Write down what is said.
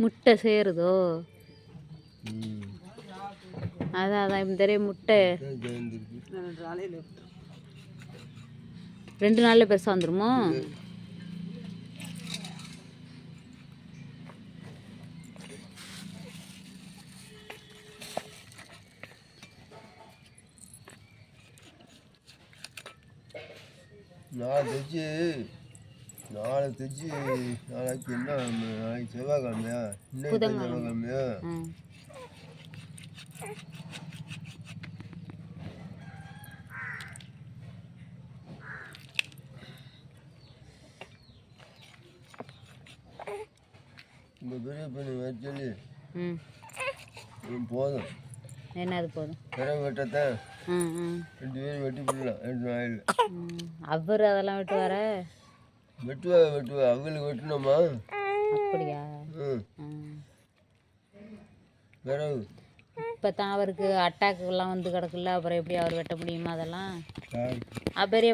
முட்டை சேருதோ? அதான் அதான் இப்போ தெரியும் முட்டை 2 நாளில் பெருசாக வந்துடுமோ? நாளைக்கு என்ன? நாளைக்கு செவ்வாய்க்கிழமையா? இன்னைக்கு செவ்வாய்க்கிழமையா? இந்த பெரிய பண்ணி வச்சு போதும். என்னது போதும்? பிறகு வெட்டத்தான் 2 பேரும் வெட்டி போடலாம் 2 நாளில். அவர் அதெல்லாம் வெட்டுவார? வெட்டுவா அவங்களுக்கு வெட்டணுமா? அப்படியா? பிறகு இப்போ தான் அவருக்கு அட்டாக்குலாம் வந்து கிடக்குல்ல, அப்புறம் எப்படி அவர் வெட்ட முடியுமா அதெல்லாம்? பெரிய